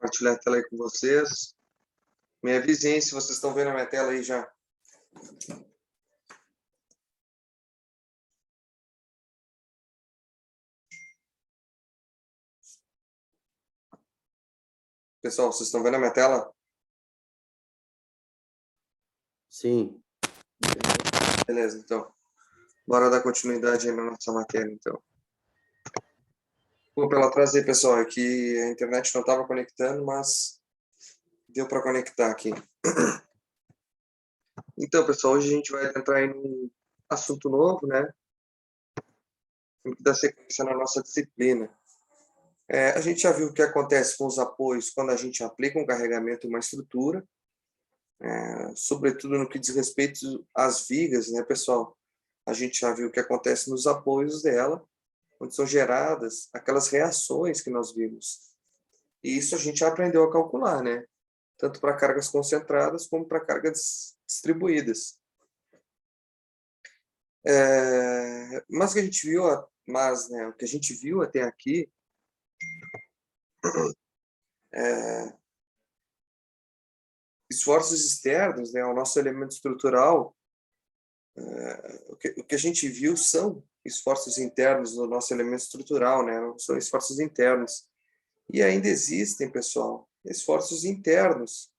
Compartilhar a tela aí com vocês. Me avisem aí se vocês estão vendo a minha tela aí já. Pessoal, vocês estão vendo a minha tela? Sim. Beleza, então. Bora dar continuidade aí na nossa matéria, então. Vou pela trás aí, pessoal, é que a internet não estava conectando, mas deu para conectar aqui. Então, pessoal, hoje a gente vai entrar em um assunto novo, né? Tem que dar sequência na nossa disciplina. A gente já viu o que acontece com os apoios quando a gente aplica um carregamento em uma estrutura, sobretudo no que diz respeito às vigas, né, pessoal? A gente já viu o que acontece nos apoios dela, onde são geradas aquelas reações que nós vimos. E isso a gente já aprendeu a calcular, né? Tanto para cargas concentradas como para cargas distribuídas. Mas o que a gente viu, o que a gente viu até aqui esforços externos, né, ao nosso elemento estrutural, o que a gente viu são esforços internos no nosso elemento estrutural, né? São esforços internos. E ainda existem, pessoal, esforços internos,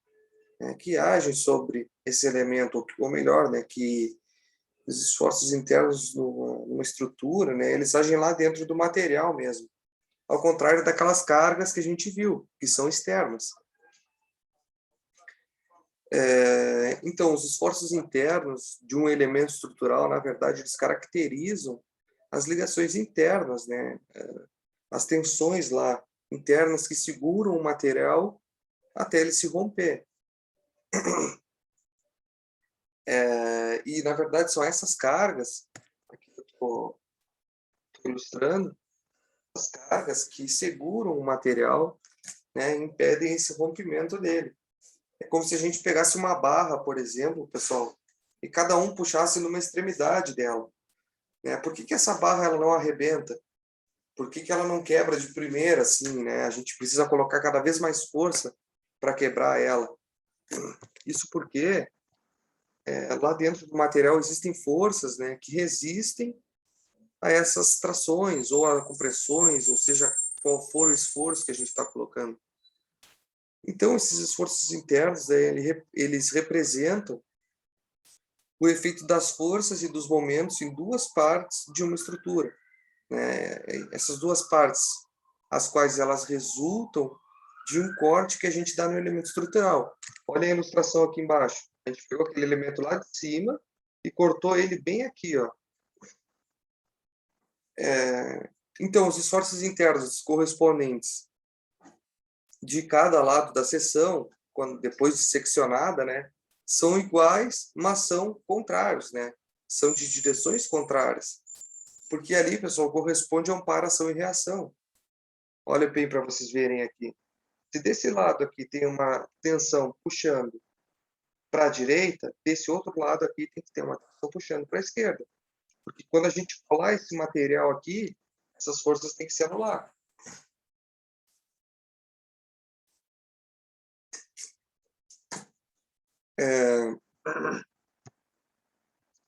né, que agem sobre esse elemento, ou melhor, né, que os esforços internos numa estrutura, né, eles agem lá dentro do material mesmo, ao contrário daquelas cargas que a gente viu, que são externas. Então, os esforços internos de um elemento estrutural, na verdade, eles caracterizam as ligações internas, né, as tensões lá internas que seguram o material até ele se romper. E, na verdade, são essas cargas, aqui eu estou ilustrando, as cargas que seguram o material, né, impedem esse rompimento dele. É como se a gente pegasse uma barra, por exemplo, pessoal, e cada um puxasse numa extremidade dela. Né? Por que essa barra ela não arrebenta? Por que ela não quebra de primeira, assim, né? A gente precisa colocar cada vez mais força para quebrar ela. Isso porque lá dentro do material existem forças, né, que resistem a essas trações ou a compressões, ou seja, qual for o esforço que a gente está colocando. Então, esses esforços internos, eles representam o efeito das forças e dos momentos em duas partes de uma estrutura. Né? Essas duas partes, as quais elas resultam de um corte que a gente dá no elemento estrutural. Olha a ilustração aqui embaixo. A gente pegou aquele elemento lá de cima e cortou ele bem aqui, ó. Então, os esforços internos correspondentes de cada lado da seção, depois de seccionada, né, são iguais, mas são contrários, né? São de direções contrárias. Porque ali, pessoal, corresponde a um par ação e reação. Olha bem para vocês verem aqui. Se desse lado aqui tem uma tensão puxando para a direita, desse outro lado aqui tem que ter uma tensão puxando para a esquerda. Porque quando a gente colar esse material aqui, essas forças têm que se anular.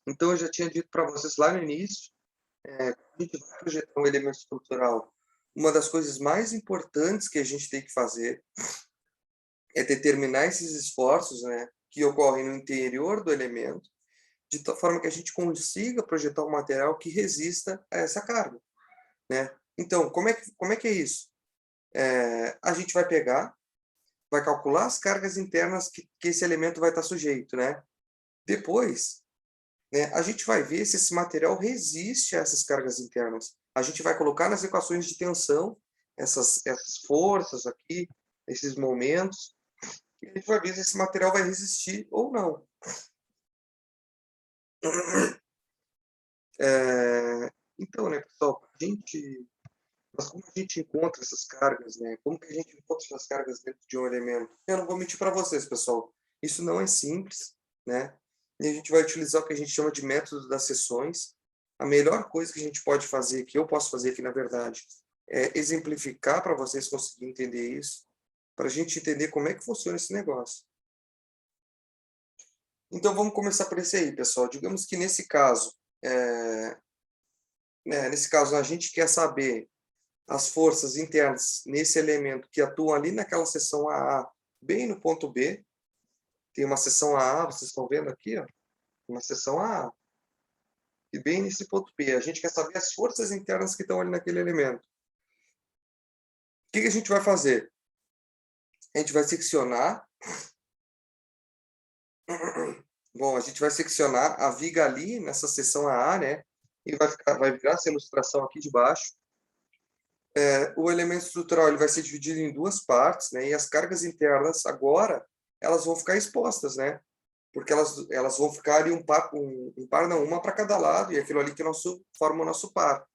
Então, eu já tinha dito para vocês lá no início, quando a gente vai projetar um elemento estrutural, uma das coisas mais importantes que a gente tem que fazer é determinar esses esforços, né, que ocorrem no interior do elemento, de tal forma que a gente consiga projetar um material que resista a essa carga, né? Então, como é que é isso? A gente vai pegar, vai calcular as cargas internas que esse elemento vai estar sujeito, né? Depois, né, a gente vai ver se esse material resiste a essas cargas internas. A gente vai colocar nas equações de tensão essas forças aqui, esses momentos, e a gente vai ver se esse material vai resistir ou não. Então, né, pessoal, mas como a gente encontra essas cargas, né? Como que a gente encontra essas cargas dentro de um elemento? Eu não vou mentir para vocês, pessoal. Isso não é simples, né? E a gente vai utilizar o que a gente chama de método das seções. A melhor coisa que a gente pode fazer, que eu posso fazer aqui, na verdade, é exemplificar para vocês conseguirem entender isso. para a gente entender como é que funciona esse negócio. Então, vamos começar por esse aí, pessoal. Digamos que nesse caso, a gente quer saber as forças internas nesse elemento que atuam ali naquela seção AA, bem no ponto B. Tem uma seção AA, vocês estão vendo aqui, ó, uma seção AA. E bem nesse ponto B, a gente quer saber as forças internas que estão ali naquele elemento. O que a gente vai fazer? A gente vai seccionar. Bom, a gente vai seccionar a viga ali nessa seção AA, né? E vai virar essa ilustração aqui de baixo. O elemento estrutural ele vai ser dividido em duas partes, né? E as cargas internas agora elas vão ficar expostas, né? Porque elas vão ficar ali uma para cada lado, e aquilo ali que forma o nosso par.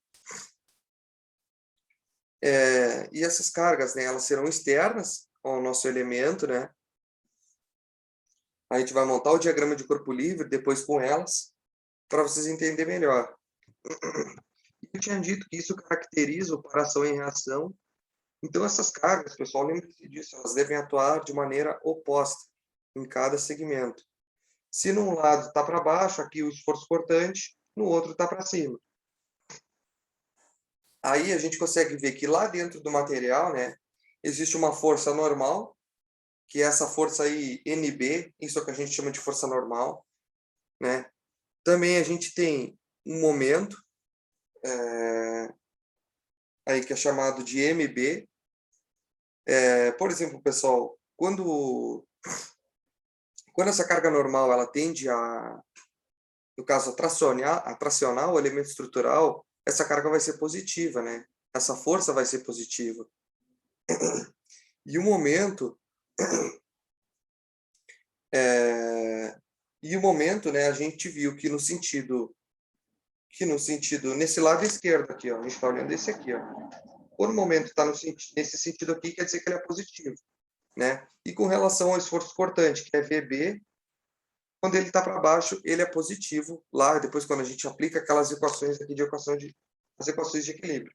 E essas cargas, né, elas serão externas ao nosso elemento, né? A gente vai montar o diagrama de corpo livre depois com elas, para vocês entenderem melhor. Eu tinha dito que isso caracteriza o par ação e reação. Então, essas cargas, pessoal, lembre-se disso, elas devem atuar de maneira oposta em cada segmento. Se num lado está para baixo, aqui o esforço cortante, no outro está para cima. Aí a gente consegue ver que lá dentro do material, né, existe uma força normal, que é essa força aí NB, isso é o que a gente chama de força normal, né? Também a gente tem um momento, aí que é chamado de MB. Por exemplo, pessoal, quando essa carga normal ela tende no caso, a tracionar o elemento estrutural, essa carga vai ser positiva, né? Essa força vai ser positiva. E o momento, né, a gente viu que nesse lado esquerdo aqui, ó, a gente está olhando esse aqui, ó. Quando o momento está nesse sentido aqui, quer dizer que ele é positivo, né? E com relação ao esforço cortante, que é VB, quando ele está para baixo, ele é positivo lá, depois quando a gente aplica aquelas equações aqui as equações de equilíbrio.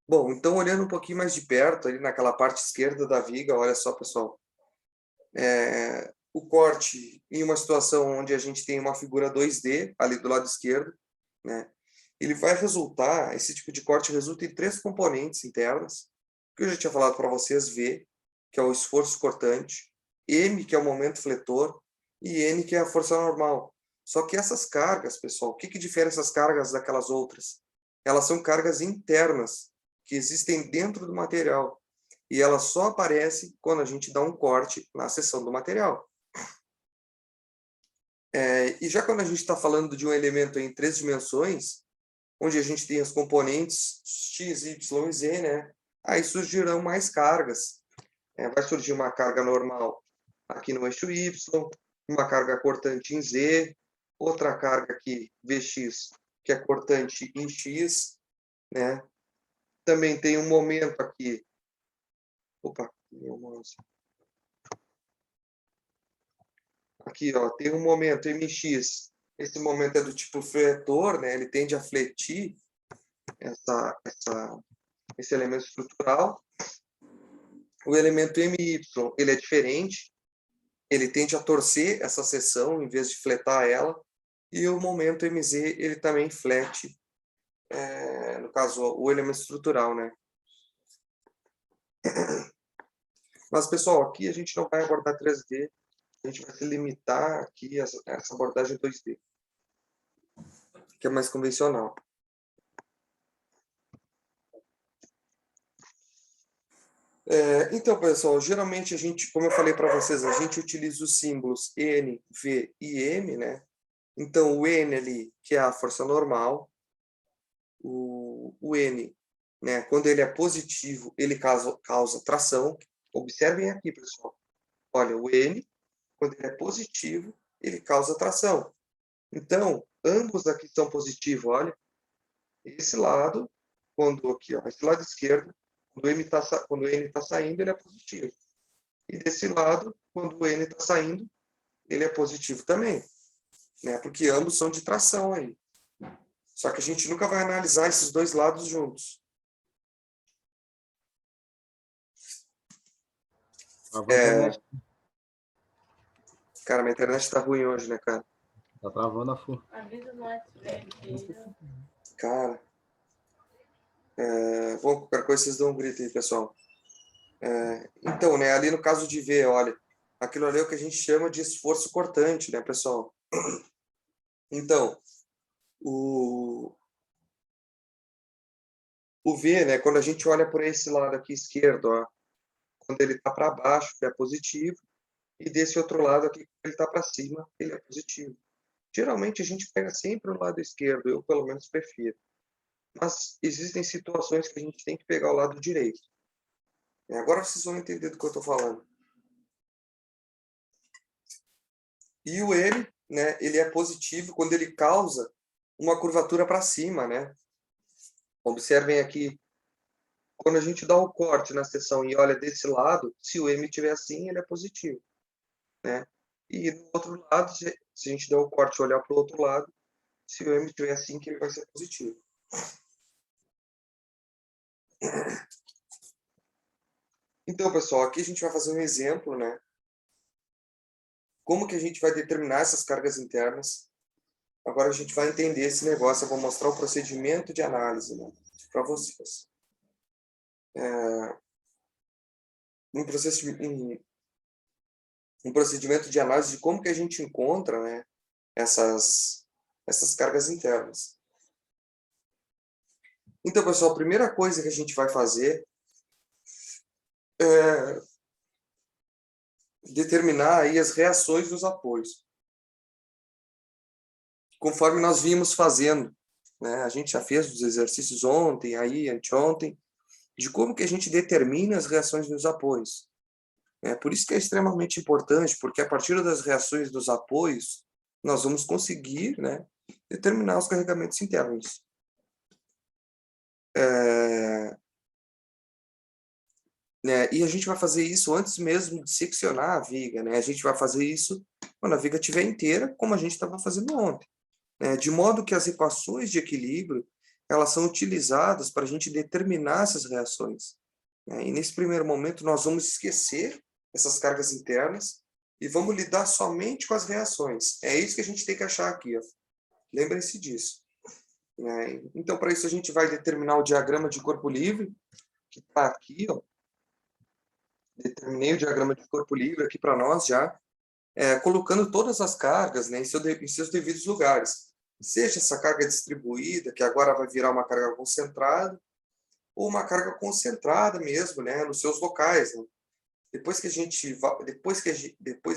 Bom, então olhando um pouquinho mais de perto, ali naquela parte esquerda da viga, olha só, pessoal. O corte em uma situação onde a gente tem uma figura 2D ali do lado esquerdo, né? Esse tipo de corte resulta em 3 componentes internas, que eu já tinha falado para vocês, V, que é o esforço cortante, M, que é o momento fletor, e N, que é a força normal. Só que essas cargas, pessoal, o que difere essas cargas daquelas outras? Elas são cargas internas, que existem dentro do material, e elas só aparecem quando a gente dá um corte na seção do material. E já quando a gente está falando de um elemento em 3 dimensões, onde a gente tem as componentes x, y e z, né? Aí surgirão mais cargas. Vai surgir uma carga normal aqui no eixo y, uma carga cortante em z, outra carga aqui, vx, que é cortante em x, né? Também tem um momento aqui. Opa, aqui, ó, tem um momento mx. Esse momento é do tipo fletor, né? Ele tende a fletir esse elemento estrutural. O elemento MY, ele é diferente, ele tende a torcer essa seção em vez de fletar ela, e o momento MZ, ele também flete, no caso, o elemento estrutural, né? Mas, pessoal, aqui a gente não vai abordar 3D, a gente vai se limitar aqui a essa abordagem 2D, que é mais convencional. Então, pessoal, geralmente a gente, como eu falei para vocês, a gente utiliza os símbolos N, V e M, né? Então, o N ali, que é a força normal, o N, né, quando ele é positivo, ele causa tração. Observem aqui, pessoal. Olha, o N, quando ele é positivo, ele causa tração. Então, ambos aqui são positivos, olha. Esse lado, esse lado esquerdo, quando o N tá saindo, ele é positivo. E desse lado, quando o N está saindo, ele é positivo também, né? Porque ambos são de tração aí. Só que a gente nunca vai analisar esses dois lados juntos. Travou a internet. Cara, minha internet tá ruim hoje, né, cara? Tá travando a full. Cara. Bom, qualquer coisa vocês dão um grito aí, pessoal. Então, né, ali no caso de V, olha, aquilo ali é o que a gente chama de esforço cortante, né, pessoal? Então, o V, né, quando a gente olha por esse lado aqui esquerdo, ó, quando ele está para baixo, é positivo, e desse outro lado aqui, quando ele está para cima, ele é positivo. Geralmente a gente pega sempre o lado esquerdo, eu pelo menos prefiro. Mas existem situações que a gente tem que pegar o lado direito. Agora vocês vão entender do que eu estou falando. E o M, né, ele é positivo quando ele causa uma curvatura para cima, né? Observem aqui, quando a gente dá o corte na seção e olha desse lado, se o M estiver assim, ele é positivo, né? E do outro lado, se a gente der o corte e olhar para o outro lado, se o M estiver assim, que ele vai ser positivo. Então, pessoal, aqui a gente vai fazer um exemplo, né? Como que a gente vai determinar essas cargas internas? Agora a gente vai entender esse negócio. Eu vou mostrar o procedimento de análise, né, para vocês. Um procedimento de análise de como que a gente encontra, né, essas cargas internas. Então, pessoal, a primeira coisa que a gente vai fazer é determinar aí as reações dos apoios. Conforme nós vimos fazendo, né, a gente já fez os exercícios ontem, aí, anteontem, de como que a gente determina as reações dos apoios. Por isso que é extremamente importante, porque a partir das reações dos apoios, nós vamos conseguir, né, determinar os carregamentos internos. E a gente vai fazer isso antes mesmo de seccionar a viga, né? A gente vai fazer isso quando a viga estiver inteira, como a gente estava fazendo ontem, né? De modo que as equações de equilíbrio, elas são utilizadas para a gente determinar essas reações, né? E nesse primeiro momento nós vamos esquecer essas cargas internas e vamos lidar somente com as reações. É isso que a gente tem que achar aqui, ó. Lembrem-se disso. Então, para isso a gente vai determinar o diagrama de corpo livre, que está aqui, ó. Determinei o diagrama de corpo livre aqui para nós já, colocando todas as cargas, né, em seus devidos lugares. Seja essa carga distribuída, que agora vai virar uma carga concentrada, ou uma carga concentrada mesmo, né, nos seus locais. Né? Depois a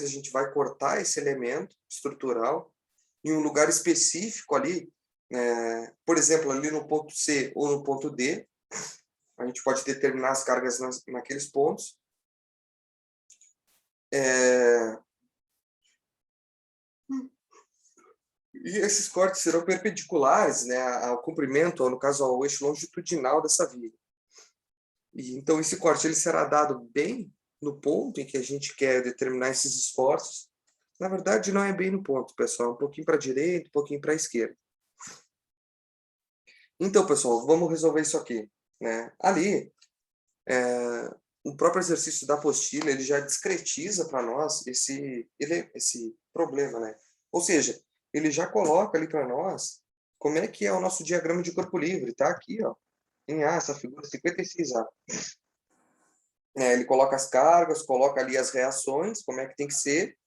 gente vai cortar esse elemento estrutural em um lugar específico ali, por exemplo, ali no ponto C ou no ponto D, a gente pode determinar as cargas naqueles pontos. E esses cortes serão perpendiculares, né, ao comprimento, ou no caso ao eixo longitudinal dessa viga. E então esse corte ele será dado bem no ponto em que a gente quer determinar esses esforços. Na verdade, não é bem no ponto, pessoal, um pouquinho para a direita, um pouquinho para a esquerda. Então, pessoal, vamos resolver isso aqui, né? Ali, o próprio exercício da apostila, ele já discretiza para nós esse problema, né? Ou seja, ele já coloca ali para nós como é que é o nosso diagrama de corpo livre, tá? Aqui, ó, em A, essa figura 56A. Ele coloca as cargas, coloca ali as reações, como é que tem que ser,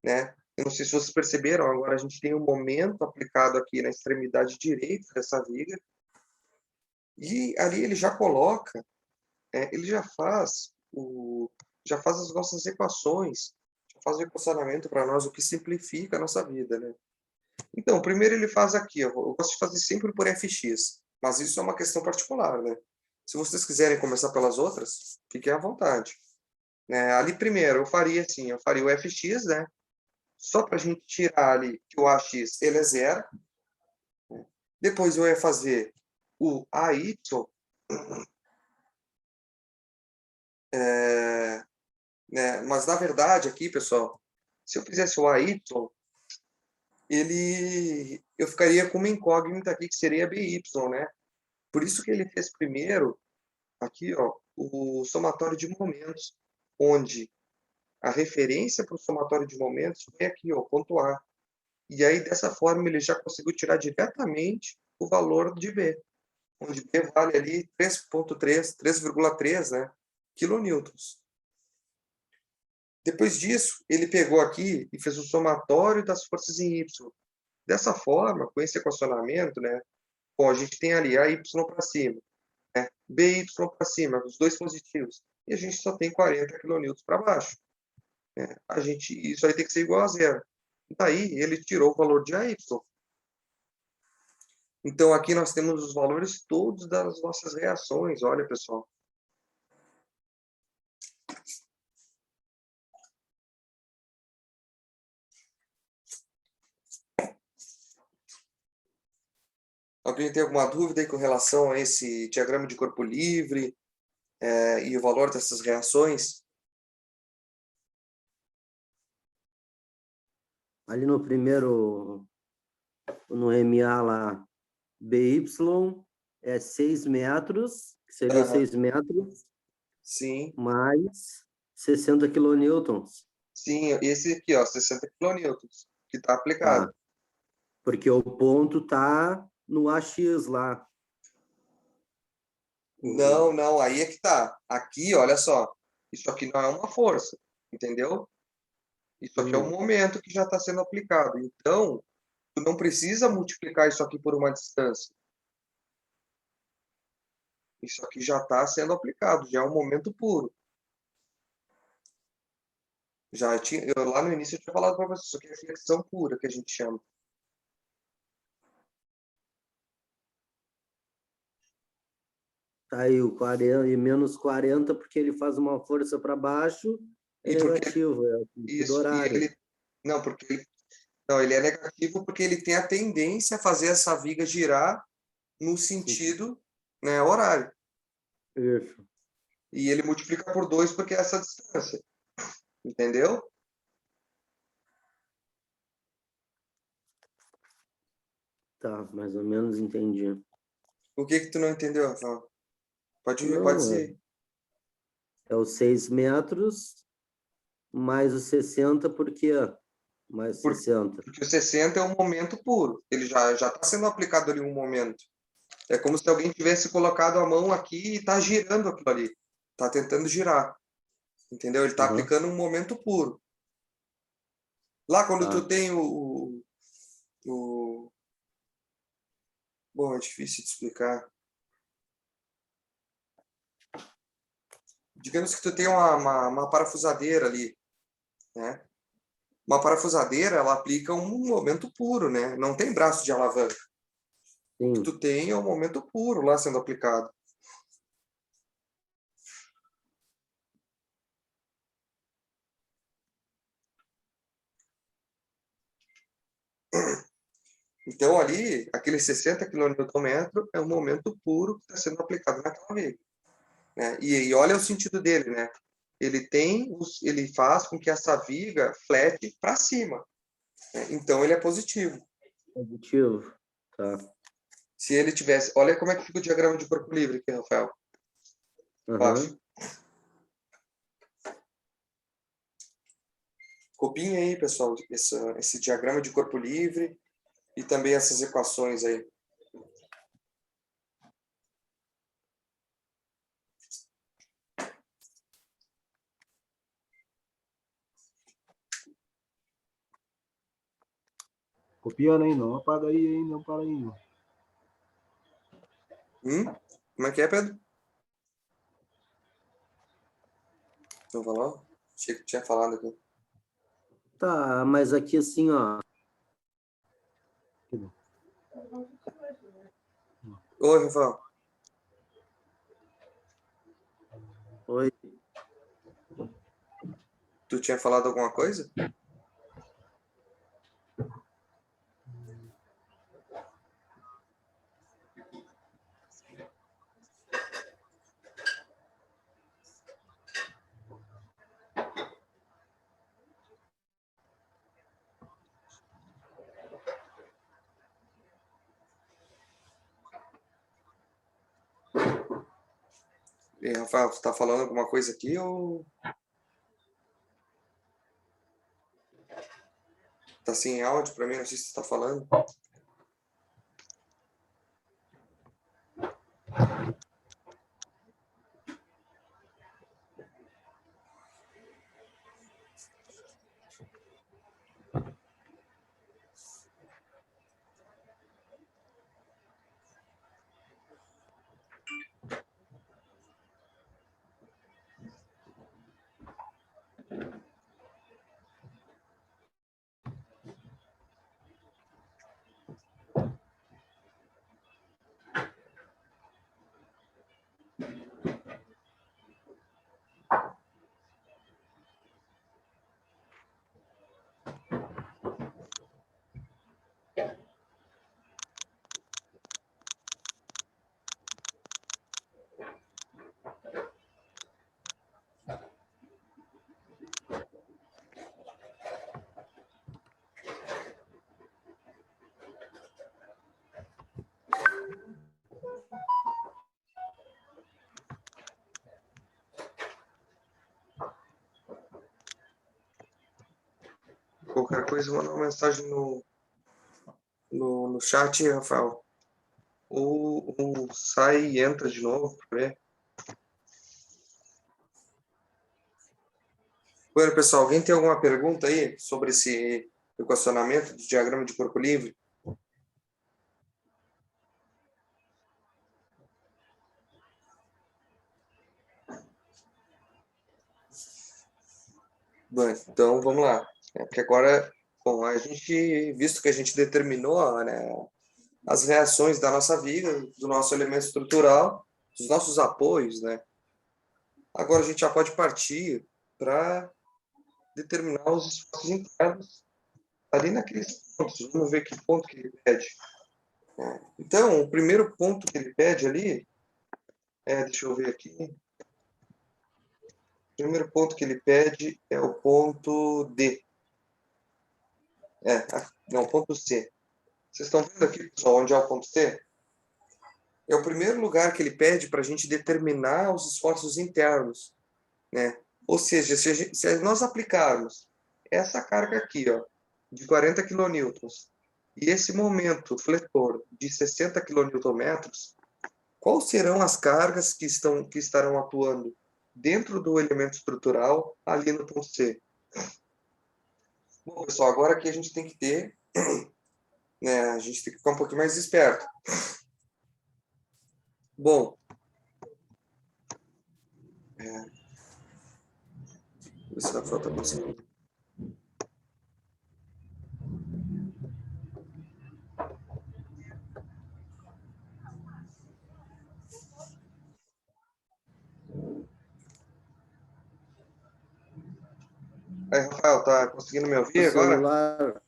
né? Eu não sei se vocês perceberam, agora a gente tem um momento aplicado aqui na extremidade direita dessa viga, e ali ele já coloca, ele já faz as nossas equações, já faz o equacionamento para nós, o que simplifica a nossa vida, né? Então, primeiro ele faz aqui, eu gosto de fazer sempre por fx, mas isso é uma questão particular, né? Se vocês quiserem começar pelas outras, fiquem à vontade. Ali primeiro eu faria assim, eu faria o fx, né? Só para a gente tirar ali que o ax ele é zero. Né? Depois eu ia fazer o ay, né? Mas na verdade aqui, pessoal, se eu fizesse o ay, eu ficaria com uma incógnita aqui que seria by, né? Por isso que ele fez primeiro aqui, ó, o somatório de momentos, onde a referência para o somatório de momentos foi aqui, ó, ponto A. E aí, dessa forma, ele já conseguiu tirar diretamente o valor de B, onde B vale ali 3,3, 3,3, né, quilonewtons. Depois disso, ele pegou aqui e fez o somatório das forças em Y. Dessa forma, com esse equacionamento, né, bom, a gente tem ali AY para cima, né, BY para cima, os dois positivos, e a gente só tem 40 quilonewtons para baixo. Né? Isso aí tem que ser igual a zero. Daí, ele tirou o valor de AY. Então, aqui nós temos os valores todos das nossas reações. Olha, pessoal. Alguém tem alguma dúvida aí com relação a esse diagrama de corpo livre e o valor dessas reações? Ali no primeiro, no MA lá, BY é 6 metros, que seria Aham, 6 metros, sim, mais 60 quilonewtons. sim. Esse aqui, ó, 60 quilonewtons, que está Tá. aplicado. Porque o ponto tá no AX lá. Não, não, aí é que tá. Aqui, olha só. Isso aqui não é uma força, entendeu? Isso aqui é um Hum, momento que já está sendo aplicado. Então, tu não precisa multiplicar isso aqui por uma distância. Isso aqui já está sendo aplicado, já é um momento puro. Lá no início eu tinha falado para você, isso aqui é flexão pura, que a gente chama. tá aí o 40 e menos 40, porque ele faz uma força para baixo, é E porque negativo, é o sentido isso, e horário. ele não, não, ele é negativo porque ele tem a tendência a fazer essa viga girar no Sentido. sentido, né, horário. Isso. E ele multiplica por 2 porque é essa distância. Entendeu? Tá, mais ou menos entendi. O que que tu não entendeu, Rafael? Pode Não, dizer. é os 6 metros mais os 60, por quê? Mais Por- 60. Porque o 60 é um momento puro. Ele já está sendo aplicado ali um momento. É como se alguém tivesse colocado a mão aqui e está girando aquilo ali. Está tentando girar. Entendeu? Ele está Uhum, aplicando um momento puro. Lá quando tu tá. tem o... Bom, é difícil de explicar. Digamos que tu tem uma parafusadeira ali, né? Uma parafusadeira, ela aplica um momento puro, né? Não tem braço de alavanca. O que Sim, tu tem é um momento puro lá sendo aplicado. Então, ali, aquele 60 kN é um momento puro que está sendo aplicado naquela viga. Né? E olha o sentido dele, né? Ele faz com que essa viga flete para cima. Né? Então, ele é positivo. positivo. Tá. Se ele tivesse... Olha como é que fica o diagrama de corpo livre aqui, Rafael. Baixo. Aham. Copiem aí, pessoal, esse diagrama de corpo livre e também essas equações aí. Copiando aí, não apaga aí, hein? Não para aí. Não. Como é que é, Pedro? Não falou? Achei que tinha falado aqui. Tá, mas aqui assim, ó. Oi, Rafael. Oi. Tu tinha falado alguma coisa? E, Rafael, tu tá falando alguma coisa aqui ou... Tá sem áudio para mim, não sei se você está falando. Qualquer coisa, manda uma mensagem no chat, Rafael. Ou sai e entra de novo para ver. Bueno, pessoal, alguém tem alguma pergunta aí sobre esse equacionamento do diagrama de corpo livre? Bom, então vamos lá. Porque agora, bom, a gente, visto que a gente determinou, né, as reações da nossa viga, do nosso elemento estrutural, dos nossos apoios, né? Agora a gente já pode partir para determinar os esforços internos ali naqueles pontos. Vamos ver que ponto que ele pede. Então, o primeiro ponto que ele pede ali, deixa eu ver aqui. O primeiro ponto que ele pede é o ponto D. Não, ponto C. Vocês estão vendo aqui, pessoal, onde é o ponto C? É o primeiro lugar que ele pede para a gente determinar os esforços internos, né? Ou seja, se nós aplicarmos essa carga aqui, ó, de 40 kN, e esse momento fletor de 60 kN, quais serão as cargas que estarão atuando dentro do elemento estrutural ali no ponto C? Bom, pessoal, agora aqui a gente tem que ter, né, a gente tem que ficar um pouquinho mais esperto. Bom, ver se a Rafael está conseguindo. Aí, Rafael, tá conseguindo me ouvir O agora? celular.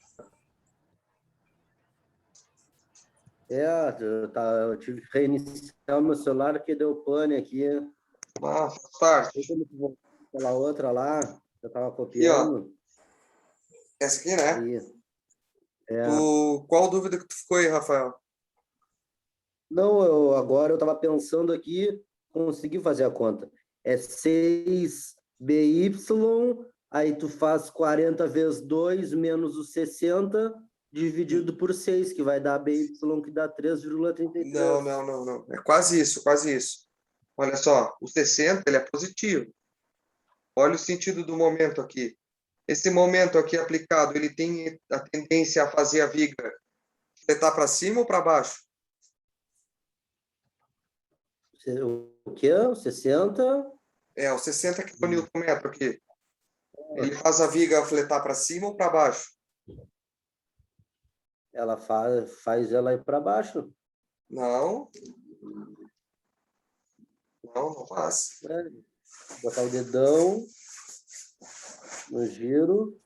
Eu tive que reiniciar meu celular porque deu pane aqui. Ah, faz parte. Aquela outra lá, eu estava Aqui, ó. copiando. Essa aqui, né? Aí, Qual dúvida que tu ficou aí, Rafael? Não, agora eu estava pensando aqui, consegui fazer a conta. É 6BY, aí tu faz 40 vezes 2 menos os 60, dividido por 6, que vai dar BY, que dá 3,33. Não. É quase isso, quase isso. Olha só, o 60, ele é positivo. Olha o sentido do momento aqui. Esse momento aqui aplicado, ele tem a tendência a fazer a viga fletar para cima ou para baixo? O quê? 60? O 60 kN aqui. Ele faz a viga fletar para cima ou para baixo? Ela faz ela ir para baixo. Não. Não faz. Botar o dedão no giro.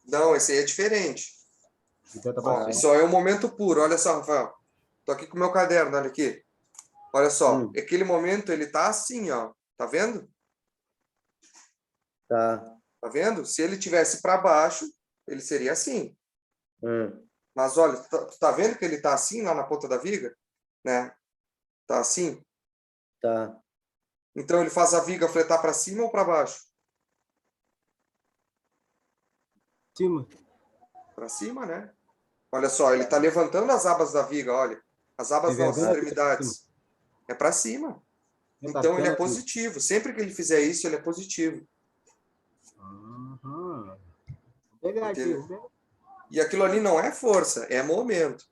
Não, esse aí é diferente. Isso é um momento puro. Olha só, Rafael. Tô aqui com o meu caderno, olha aqui. Olha só, aquele momento ele tá assim, ó. Tá vendo? Tá. Tá vendo? Se ele tivesse para baixo, ele seria assim. Mas olha, tu tá vendo que ele tá assim lá na ponta da viga, né? Tá assim. Tá. Então ele faz a viga fletar para cima ou para baixo? Cima. Para cima, né? Olha só, ele está levantando as abas da viga, olha. As abas das extremidades. É para cima. Então, ele é positivo. Sempre que ele fizer isso, ele é positivo. Aham. Vou pegar aqui. E aquilo ali não é força, é momento.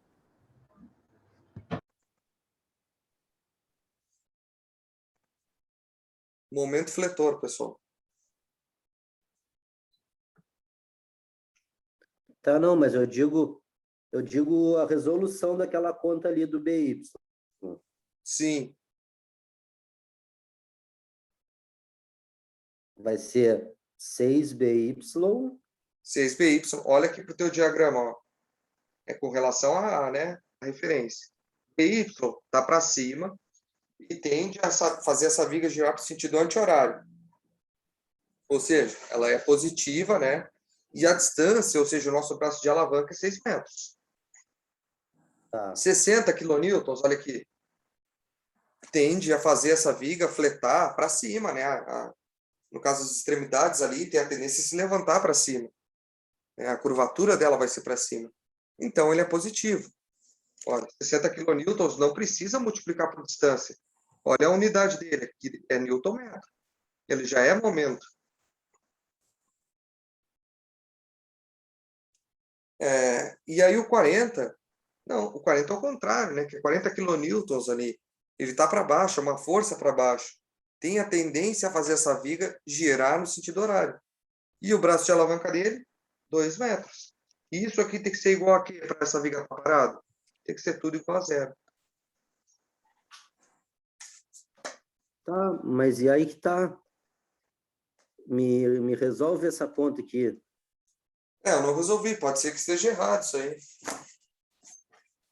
Momento fletor, pessoal. Tá, não, mas eu digo a resolução daquela conta ali do BY. Sim. Vai ser 6BY. 6BY. Olha aqui para o teu diagrama. Ó. É com relação a, né, a referência. BY está para cima e tende a fazer essa viga girar para o sentido anti-horário. Ou seja, ela é positiva, né? E a distância, ou seja, o nosso braço de alavanca é 6 metros. Tá. 60 quilonewtons, olha aqui. Tende a fazer essa viga fletar para cima, né? No caso das extremidades ali, tem a tendência a se levantar para cima. A curvatura dela vai ser para cima. Então, ele é positivo. Olha, 60 quilonewtons não precisa multiplicar por distância. Olha a unidade dele, aqui é newton-metro. Ele já é momento. E aí o 40, não, o 40 é o contrário, né? Que é 40 quilonewtons ali. Ele está para baixo, é uma força para baixo. Tem a tendência a fazer essa viga girar no sentido horário. E o braço de alavanca dele, 2 metros. E isso aqui tem que ser igual a quê para essa viga estar parada? Tem que ser tudo igual a zero. Tá, mas e aí que tá? Me resolve essa conta aqui. Eu não resolvi, pode ser que esteja errado isso aí.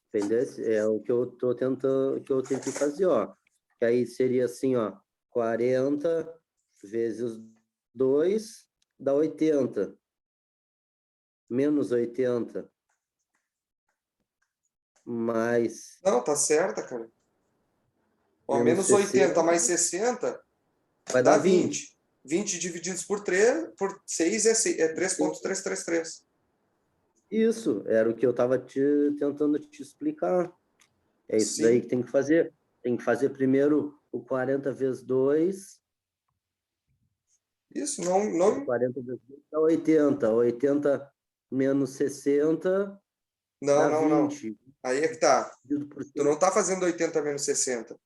Entendeu? É o que eu tô tentando, que eu tentei fazer, ó. Que aí seria assim, ó, 40 vezes 2 dá 80. Menos 80. Mais. Não, tá certa, cara. Ó, Menos menos 80 60, mais 60 vai dá dar 20. 20 divididos por 6 é 3,333. Isso, era o que eu estava tentando te explicar. É isso daí Sim. que tem que fazer. Tem que fazer primeiro o 40 vezes 2. Isso, não... 40 vezes 2 dá 80. 80 menos 60 dá Não. 20. Aí é que tá. Dividido por Tu não tá fazendo 80 menos 60. Tu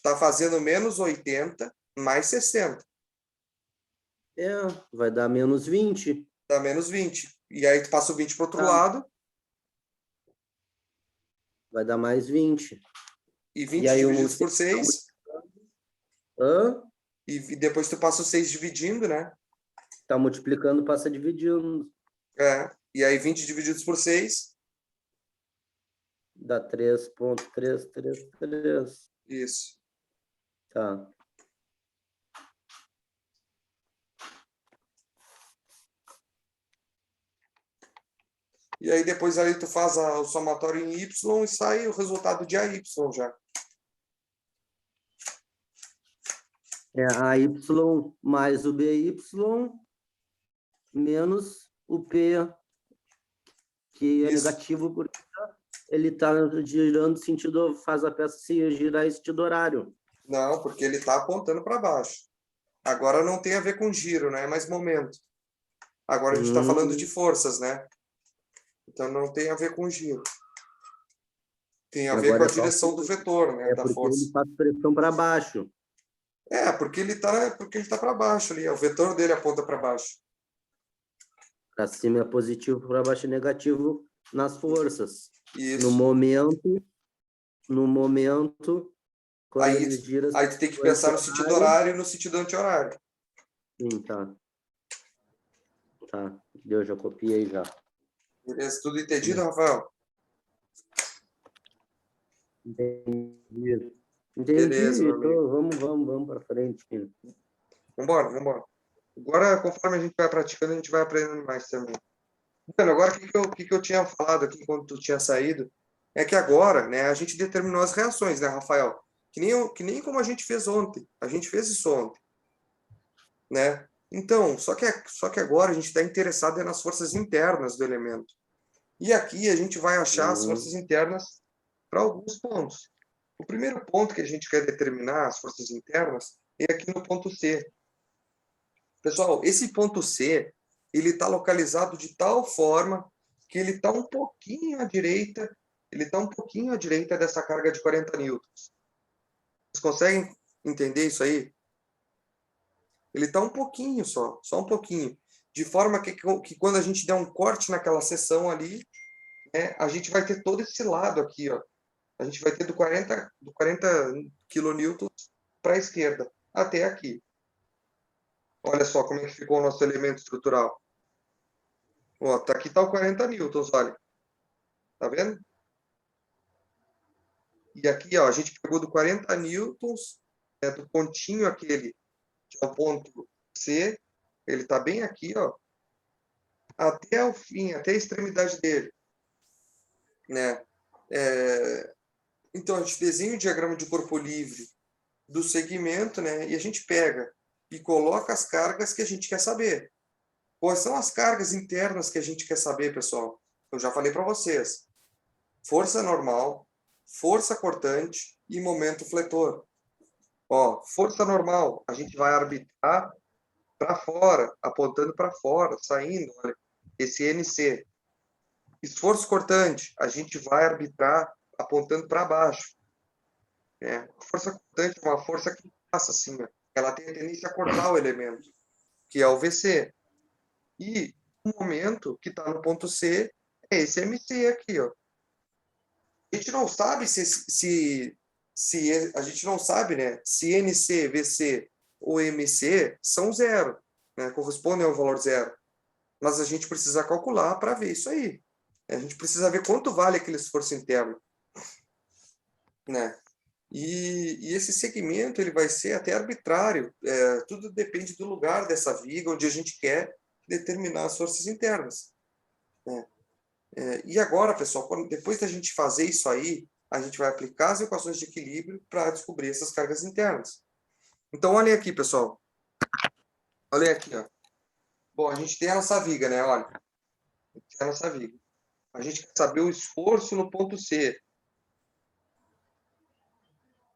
tá fazendo menos 80 mais 60. vai dar menos 20. Dá menos 20. E aí tu passa o 20 pro outro Tá. lado. Vai dar mais 20. E 20 E aí divididos por 6. Hã? E depois tu passa o 6 dividindo, né? Tá multiplicando, passa dividindo. E aí 20 divididos por 6. Dá 3,333. Isso. Tá. E aí depois ali tu faz o somatório em Y e sai o resultado de AY já. É AY mais o BY menos o P, que é Isso. negativo porque ele está girando sentido, faz a peça se girar em sentido horário. Não, porque ele está apontando para baixo. Agora não tem a ver com giro, né? É mais momento. Agora a gente está falando de forças, né? Então não tem a ver com giro. Tem a ver com a direção do vetor, né? Da porque força. ele faz pressão para baixo. Porque ele tá para baixo ali. O vetor dele aponta para baixo. Para cima é positivo, para baixo é negativo nas forças. Isso. No momento, quando Aí, ele gira... aí tu tem que pensar no sentido horário e no sentido anti-horário. Sim, tá. Tá, deu, já copiei já. Beleza? Tudo entendido, Rafael? Entendi. Beleza, meu amigo. Vamos para frente. Vambora. Agora, conforme a gente vai praticando, a gente vai aprendendo mais também. Então, agora, o que eu tinha falado aqui quando tu tinha saído, é que agora, né, a gente determinou as reações, né, Rafael? Que nem como a gente fez ontem. A gente fez isso ontem. Né? Então, só que agora a gente está interessado nas forças internas do elemento. E aqui a gente vai achar as forças internas para alguns pontos. O primeiro ponto que a gente quer determinar as forças internas é aqui no ponto C. Pessoal, esse ponto C, ele está localizado de tal forma que ele está um pouquinho à direita, dessa carga de 40 newtons. Vocês conseguem entender isso aí? Ele está um pouquinho só um pouquinho. De forma que quando a gente der um corte naquela seção ali, né, a gente vai ter todo esse lado aqui, ó. A gente vai ter do 40 kN para a esquerda, até aqui. Olha só como é que ficou o nosso elemento estrutural. Ó, aqui está o 40 newtons, olha. Tá vendo? E aqui, ó, a gente pegou do 40 newtons, né, do pontinho aquele, que é o ponto C, ele está bem aqui, ó, até o fim, até a extremidade dele, né? Então, a gente desenha o diagrama de corpo livre do segmento, né? E a gente pega e coloca as cargas que a gente quer saber. Quais são as cargas internas que a gente quer saber, pessoal? Eu já falei para vocês. Força normal, força cortante e momento fletor. Ó, força normal, a gente vai arbitrar para fora, apontando para fora, saindo, olha, esse NC. Esforço cortante, a gente vai arbitrar apontando para baixo. A força cortante é uma força que passa assim, ó. Ela tem a tendência a cortar o elemento, que é o VC. E o momento que está no ponto C é esse MC aqui, ó. A gente não sabe a gente não sabe, né, se NC, VC ou MC são zero, né, correspondem ao valor zero. Mas a gente precisa calcular para ver isso aí. A gente precisa ver quanto vale aquele esforço interno, né? E esse segmento ele vai ser até arbitrário. Tudo depende do lugar dessa viga onde a gente quer determinar as forças internas, né? E agora, pessoal, depois da gente fazer isso aí, a gente vai aplicar as equações de equilíbrio para descobrir essas cargas internas. Então, olhem aqui, pessoal. Olhem aqui, ó. Bom, a gente tem a nossa viga, né? Olha, a gente tem a nossa viga. A gente quer saber o esforço no ponto C.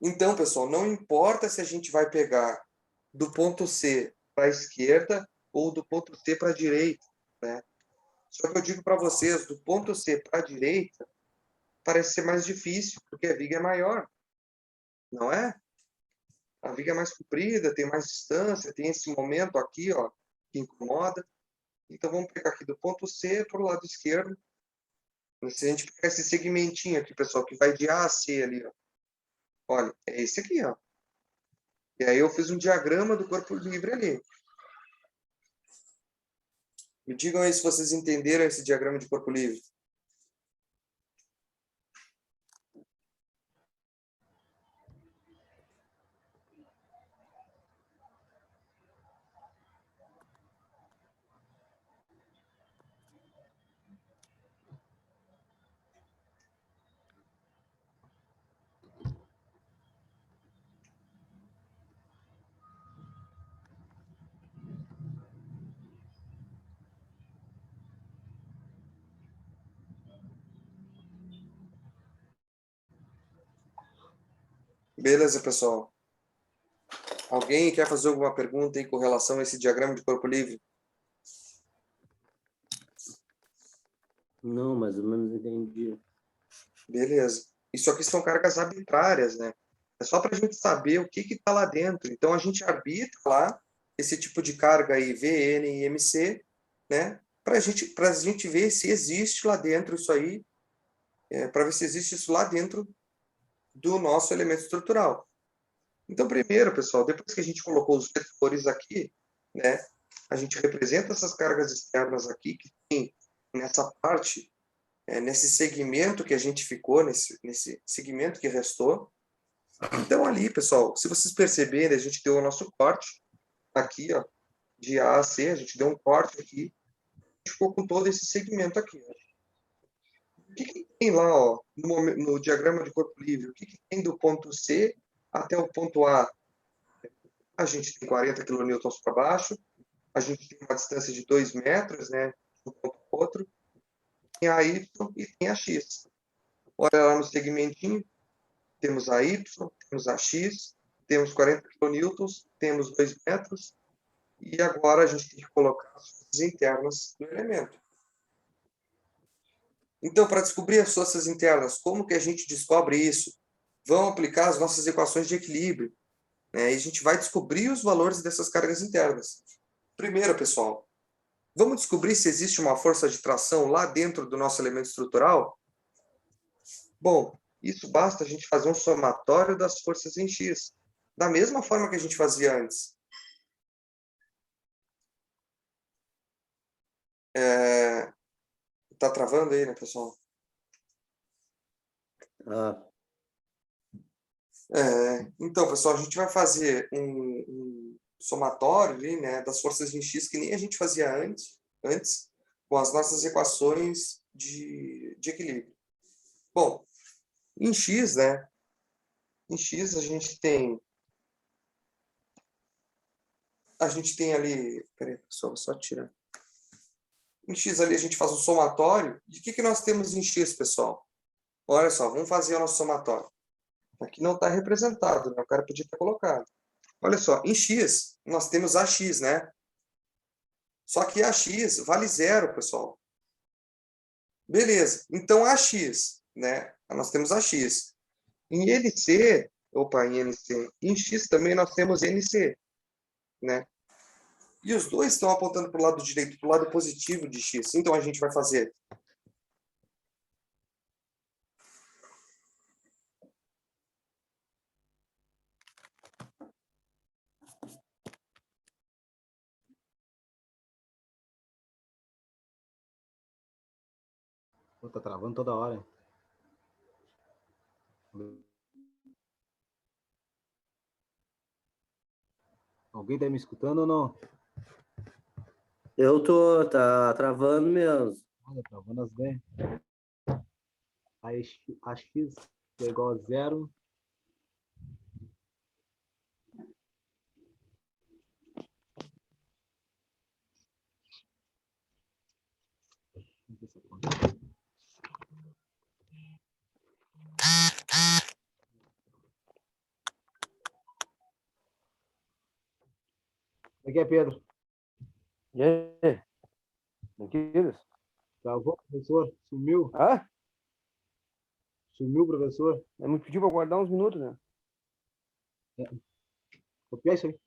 Então, pessoal, não importa se a gente vai pegar do ponto C para a esquerda ou do ponto C para a direita, né? Só que eu digo para vocês, do ponto C para a direita, parece ser mais difícil, porque a viga é maior, não é? A viga é mais comprida, tem mais distância, tem esse momento aqui, ó, que incomoda. Então, vamos pegar aqui do ponto C para o lado esquerdo. Se a gente pegar esse segmentinho aqui, pessoal, que vai de A a C ali, ó. Olha, é esse aqui, ó. E aí eu fiz um diagrama do corpo livre ali. Me digam aí se vocês entenderam esse diagrama de corpo livre. Beleza, pessoal? Alguém quer fazer alguma pergunta aí com relação a esse diagrama de corpo livre? Não, mais ou menos entendi. Beleza. Isso aqui são cargas arbitrárias, né? É só para a gente saber o que está lá dentro. Então, a gente arbitra lá esse tipo de carga aí, VN e MC, né? Para a gente ver se existe lá dentro isso aí, para ver se existe isso lá dentro do nosso elemento estrutural. Então, primeiro, pessoal, depois que a gente colocou os vetores aqui, né? A gente representa essas cargas externas aqui, que tem nessa parte, nesse segmento que a gente ficou, nesse segmento que restou. Então, ali, pessoal, se vocês perceberem, a gente deu o nosso corte aqui, ó, de A a C, a gente deu um corte aqui, a gente ficou com todo esse segmento aqui. Ó. O que tem lá, ó, no diagrama de corpo livre? O que tem do ponto C até o ponto A? A gente tem 40 kN para baixo, a gente tem uma distância de 2 metros, né, de um ponto ao outro. tem a Y e tem a X. Olha lá no segmentinho, temos a Y, temos a X, temos 40 kN, temos 2 metros, e agora a gente tem que colocar as forças internas do elemento. Então, para descobrir as forças internas, como que a gente descobre isso? Vamos aplicar as nossas equações de equilíbrio, né? E a gente vai descobrir os valores dessas cargas internas. Primeiro, pessoal, vamos descobrir se existe uma força de tração lá dentro do nosso elemento estrutural? Bom, isso basta a gente fazer um somatório das forças em X, da mesma forma que a gente fazia antes. Tá travando aí, né, pessoal? Ah, Então, pessoal, a gente vai fazer um somatório ali, né, das forças em X que nem a gente fazia antes com as nossas equações de equilíbrio. Bom, em X, né, em X a gente tem ali, peraí, pessoal, vou só tirar. Em X ali a gente faz um somatório. E o que nós temos em X, pessoal? Olha só, vamos fazer o nosso somatório. Aqui não está representado, né? O cara podia ter colocado. Olha só, em X, nós temos AX, né? Só que AX vale 0, pessoal. Beleza, então AX, né? Nós temos AX. Em NC, em X também nós temos NC, né? E os dois estão apontando para o lado direito, para o lado positivo de X. Então a gente vai fazer Pô, tá travando toda hora, hein? Alguém tá me escutando ou não? eu tô, tá travando mesmo. Olha, travando as ideias. Aí a X é igual a 0. Aqui é Pedro. E aí? Tranquilos? Travou, professor? Sumiu? Ah? Sumiu, professor? Me pediu para guardar uns minutos, né? Copiar isso aí.